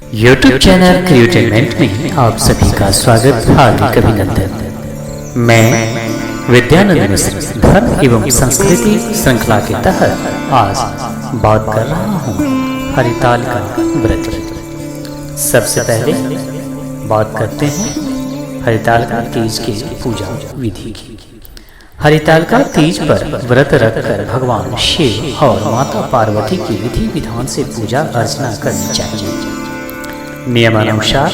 YouTube channel क्रिएटिवमेंट में आप सभी का स्वागत, हार्दिक अभिनंदन। मैं विद्यानंद मिश्र धर्म एवं संस्कृति श्रृंखला के तहत आज बात कर रहा हूँ हरिताल का व्रत की। सबसे पहले बात करते हैं हरिताल का तीज की पूजा विधि की। हरिताल का तीज पर व्रत रखकर भगवान शिव और माता पार्वती की विधि विधान से पूजा अर्चना करनी चाहिए। नियमानुसार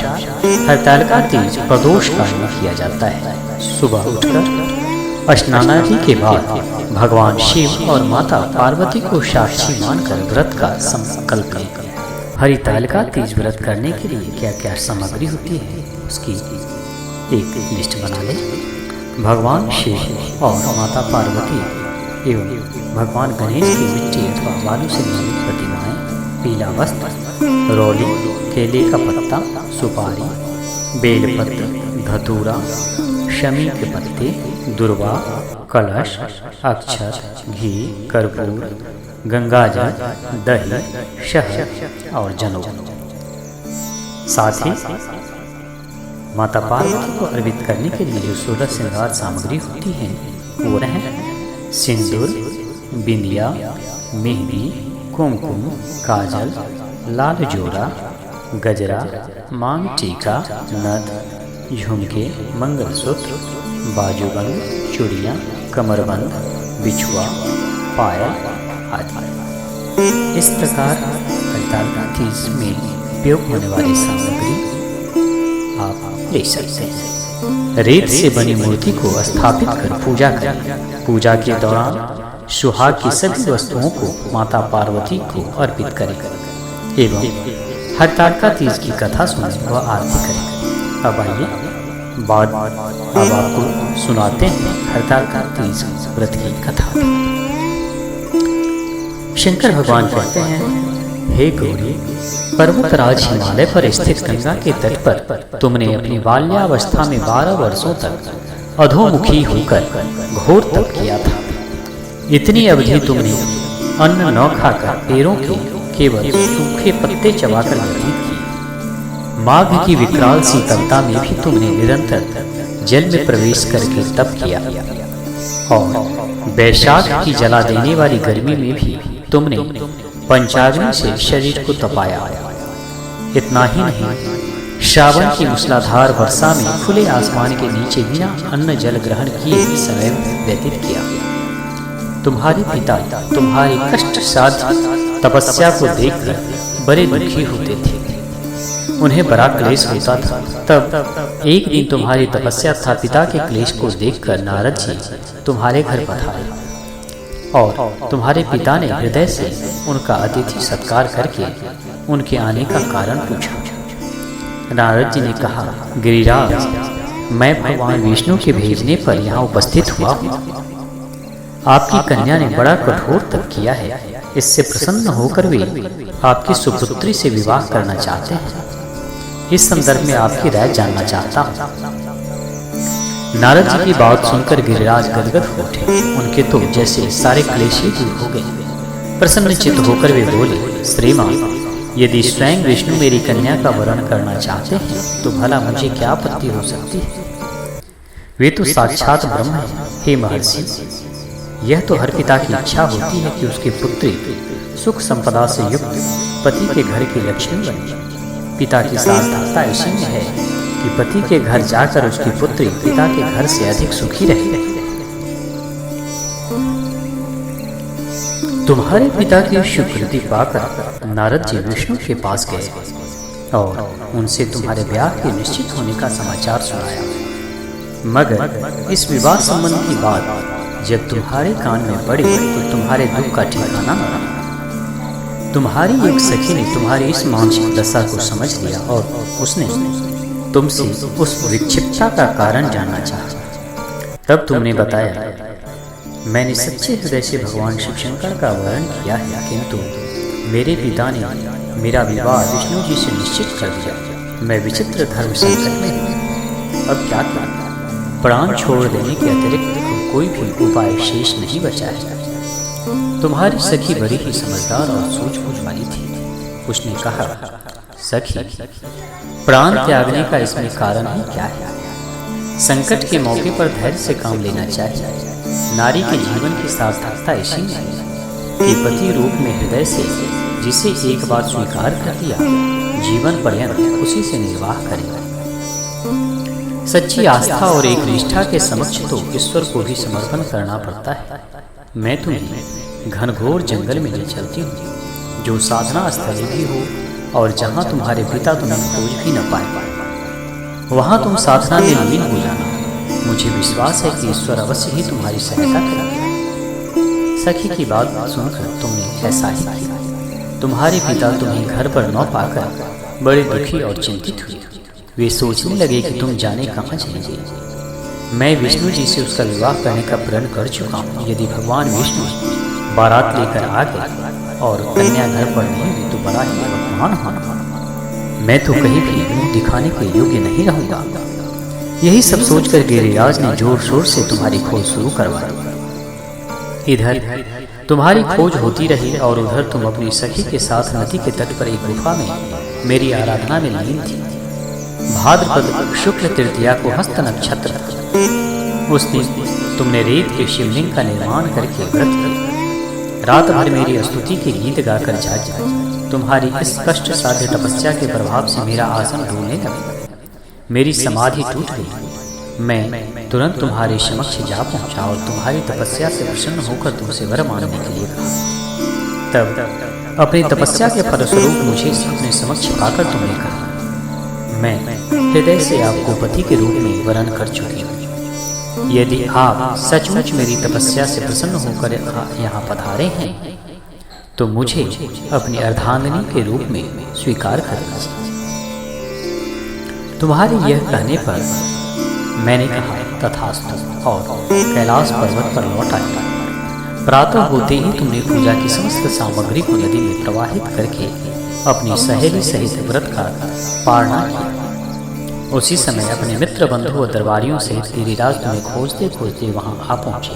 हरिताल का तीज प्रदोष काल में किया जाता है। सुबह उठकर स्नानादि के बाद भगवान शिव और माता पार्वती को साक्षी मानकर व्रत का संकल्प लें। हरिताल का तीज व्रत करने के लिए क्या क्या सामग्री होती है उसकी एक लिस्ट बना लें। भगवान शिव और माता पार्वती एवं भगवान गणेश की मिट्टी अथवा बालू से निर्मित प्रतिमाएं, पीला वस्त्र, रोली, केले का पत्ता, सुपारी, बेलपत्र, धतूरा, शमी के पत्ते, दुर्वा, कलश, अक्षर, घी, कर्पूर, गंगाजल, दही, शहद और जनेऊ। साथ ही माता पार्वती को अर्पित करने के लिए जो 16 श्रृंगार सामग्री होती है वो है सिंदूर, बिंदिया, मेहंदी, कुमकुम, काजल, लाल जोड़ा, गजरा, मांग टीका, नथ, झुमके, मंगलसूत्र, बाजूबंद, चूड़ियाँ, कमरबंद, बिछुआ, पायल आदि। इस प्रकार हरिताल का तीज में उपयोग होने वाली सामग्री आप ले सकते हैं। रेत से बनी मूर्ति को स्थापित कर पूजा करें। पूजा के दौरान सुहाग की सभी वस्तुओं को माता पार्वती को अर्पित करें एवं हरिताल का तीज की कथा सुने व आरती करें। अब आइए अब आपको सुनाते हैं हरिताल का तीज व्रत की कथा। शंकर भगवान कहते हैं, हे गौरी, पर्वतराज हिमालय पर स्थित गंगा के तट पर तुमने अपनी बाल्यावस्था में 12 वर्षों तक अधोमुखी होकर घोर तप किया था। इतनी अवधि तुमने अन्न न खाकर पैरों के केवल सूखे पत्ते चबाकर व्यतीत की। माघ की विकराल शीतलता में भी तुमने निरंतर जल में प्रवेश करके तप किया और वैशाख की जला देने वाली गर्मी में भी तुमने पंचाग्नि से शरीर को तपाया। इतना ही नहीं, श्रावण की मूसलाधार वर्षा में खुले आसमान के नीचे बिना अन्न जल ग्रहण किए समय व्यतीत किया। तुम्हारे पिता तुम्हारी कष्ट साध्य तपस्या को देखकर बड़े दुखी होते थे। उन्हें बड़ा क्लेश होता था। तब एक दिन तुम्हारी तपस्या तथा पिता के क्लेश को देखकर नारद जी तुम्हारे घर पधारे और तुम्हारे पिता ने हृदय से उनका अतिथि सत्कार करके उनके आने का कारण पूछा। नारद जी ने कहा, गिरिराज, मैं भगवान विष्णु के भेजने पर यहाँ उपस्थित हुआ हूँ। आपकी कन्या ने बड़ा कठोर तप किया है। इससे प्रसन्न होकर वे आपकी सुपुत्री से विवाह करना चाहते हैं। इस संदर्भ में आपकी राय जानना चाहता हूँ। नारद जी की बात सुनकर गिरिराज गदगद हो उठे। उनके तो जैसे सारे क्लेश ही दूर हो गए। प्रसन्नचित्त होकर वे बोले, श्रीमान, यदि स्वयं विष्णु मेरी कन्या का वरण करना चाहते हैं तो भला मुझे क्या आपत्ति हो सकती है। वे तो साक्षात ब्रह्म हैं। हे महर्षि, यह तो हर पिता की इच्छा होती है कि उसकी पुत्री सुख संपदा से युक्त पति के घर की लक्ष्मी बने। पिता की सार्थकता ऐसी में है कि पति के घर जाकर उसकी पुत्री पिता के घर से अधिक सुखी रहे। तुम्हारे पिता की स्वीकृति पाकर नारद जी विष्णु के पास गए और उनसे तुम्हारे ब्याह के निश्चित होने का समाचार सुनाया। मगर इस विवाह संबंध की बात जब तुम्हारे कान में पड़ी तो तुम्हारे दुख का ठिकाना न रहा। तुम्हारी एक सखी ने तुम्हारी इस मानसिक दशा को समझ लिया और उसने तुमसे उस विक्षिप्तता का कारण जानना चाहा। तब तुमने बताया, मैंने सच्चे हृदय से भगवान शिव शंकर का वरण किया है, किंतु मेरे पिता ने मेरा विवाह विष्णु जी से निश्चित कर दिया। मैं विचित्र धर्म संकट में हूँ। अब क्या करूँ? प्राण छोड़ देने के अतिरिक्त कोई भी उपाय शेष नहीं बचा है। तुम्हारी सखी बड़ी ही समझदार और सूझबूझ वाली थी। उसने कहा, सखी, प्राण त्यागने का इसमें कारण ही क्या है? संकट के मौके पर धैर्य से काम लेना चाहिए। नारी के जीवन की सार्थकता इसी में है कि पति रूप में हृदय से जिसे एक बार स्वीकार कर लिया, जीवन पर्यंत उसी से निर्वाह करेगा। सच्ची आस्था और एक निष्ठा के समक्ष तो ईश्वर को भी समर्पण करना पड़ता है। मैं तुम्हें घनघोर जंगल में ले चलती हूँ, जो साधना स्थल भी हो और जहाँ तुम्हारे पिता तुम्हें खोज भी न पाए। वहाँ तुम साधना में लीन हो जाना। मुझे विश्वास है कि ईश्वर अवश्य ही तुम्हारी सहायता करेगा। सखी की बात सुनकर तुमने ऐसा ही किया। तुम्हारे पिता तुम्हें घर पर न पाकर बड़े दुखी और चिंतित हुए। वे सोचने लगे कि तुम जाने कहाँ जाएंगे। मैं विष्णु जी से उसका विवाह करने का प्रण कर चुका हूँ। यदि भगवान विष्णु बारात लेकर आ गए और कन्या घर पर नहीं हुई तो बड़ा ही अपमान होना। मैं तो कहीं भी मुंह दिखाने के योग्य नहीं रहूंगा। यही सब सोचकर गिरिराज ने जोर शोर से तुम्हारी खोज शुरू करवा दी। इधर तुम्हारी खोज होती रही और उधर तुम अपनी सखी के साथ नदी के तट पर एक गुफा में मेरी आराधना में लीन थी। भाद्रपद शुक्ल तृतीया को हस्त नक्षत्र था। उस दिन तुमने रेत के शिवलिंग का निर्माण करके व्रत किया। रात भर मेरी स्तुति के गीत गाकर जागी। तुम्हारी इस कष्ट साध्य तपस्या के प्रभाव से मेरा आसन डोलने लगा। मेरी समाधि टूट गई। मैं तुरंत तुम्हारे समक्ष जा पहुंचा और तुम्हारी तपस्या से प्रसन्न होकर तुमसे वर मांगने के लिए कहा। तब अपनी तपस्या के फलस्वरूप मुझे अपने समक्ष पाकर तुमने कहा, मैं हृदय से आपको पति के रूप में वरण कर चुकी हूँ। यदि आप सचमुच मेरी तपस्या से प्रसन्न होकर यहाँ पधारे हैं तो मुझे अपनी अर्धांगिनी के रूप में स्वीकार कर लीजिए। तुम्हारे यह कहने पर मैंने कहा तथास्तु और कैलाश पर्वत पर लौट आया। प्रातः होते ही तुमने पूजा की समस्त सामग्री को नदी में प्रवाहित करके अपनी सहेली सहित व्रत का पारणा किया। उसी समय अपने मित्र बंधु और दरबारियों सहित गिरिराज तुम्हें खोजते खोजते वहां आ पहुंचे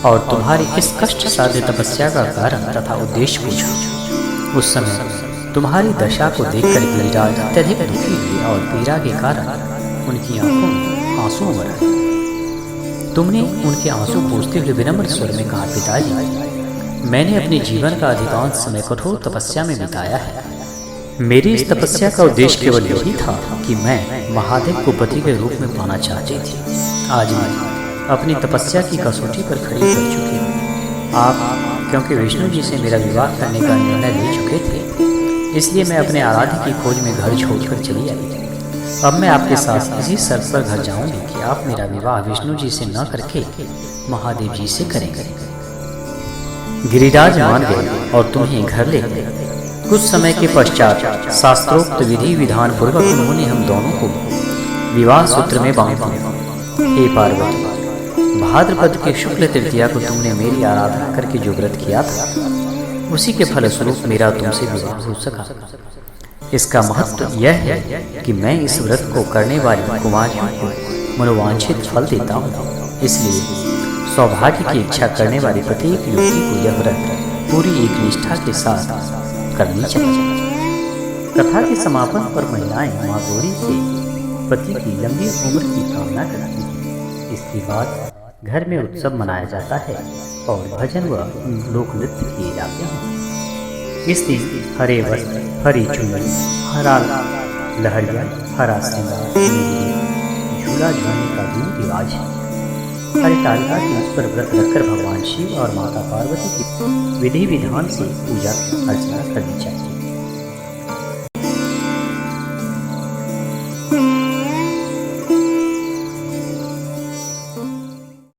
और तुम्हारी इस कष्ट साध्य तपस्या का कारण तथा उद्देश्य पूछा। उस समय तुम्हारी दशा को देखकर गिरिराज अत्यधिक दुखी हुए और पीड़ा के कारण उनकी आंखों में आंसू उमड़ आए। तुमने उनके आंसू पोंछते हुए विनम्र स्वर में कहा, पिताजी, मैंने अपने जीवन का अधिकांश समय कठोर तपस्या में बिताया है। मेरी इस तपस्या का उद्देश्य केवल यही था कि मैं महादेव को पति के रूप में पाना चाहती थी। आज मैं अपनी तपस्या की कसौटी पर खड़ी कर चुकी हूँ। आप क्योंकि विष्णु जी से मेरा विवाह करने का निर्णय ले चुके थे, इसलिए मैं अपने आराध्य की खोज में घर छोड़कर चली आई। अब मैं आपके साथ इसी शर्त पर घर जाऊंगी कि आप मेरा विवाह विष्णु जी से न करके महादेव जी से करेंगे। गिरिराज मान गए और तुम्हें घर ले गए। कुछ समय के पश्चात शास्त्रोक्त विधि विधान पूर्वक उन्होंने हम दोनों को विवाह सूत्र में बांध दिया। हे पार्वती, भाद्रपद के शुक्ल तृतीया को तुमने मेरी आराधना करके जो व्रत किया था, उसी के फलस्वरूप मेरा तुमसे विवाह हो सका। इसका महत्व यह है कि मैं इस व्रत को करने वाली कुमारियों को मनोवांछित फल देता हूँ। इसलिए सौभाग्य की इच्छा करने वाली प्रत्येक युवती को यह व्रत पूरी एक निष्ठा के साथ करनी चाहिए। कथा के समापन पर महिलाएं माँ गौरी से पति की लंबी उम्र की कामना करती हैं। इसके बाद घर में उत्सव मनाया जाता है और भजन व लोक नृत्य किए जाते हैं। इस दिन हरे वस्त्र, हरी चुनरी, हरा लहरिया, हरा श्रृंगार, झूला झूलने का भी रिवाज है। हरितालिका तीज पर व्रत रखकर भगवान शिव और माता पार्वती की विधि विधान से पूजा अर्चना करनी चाहिए।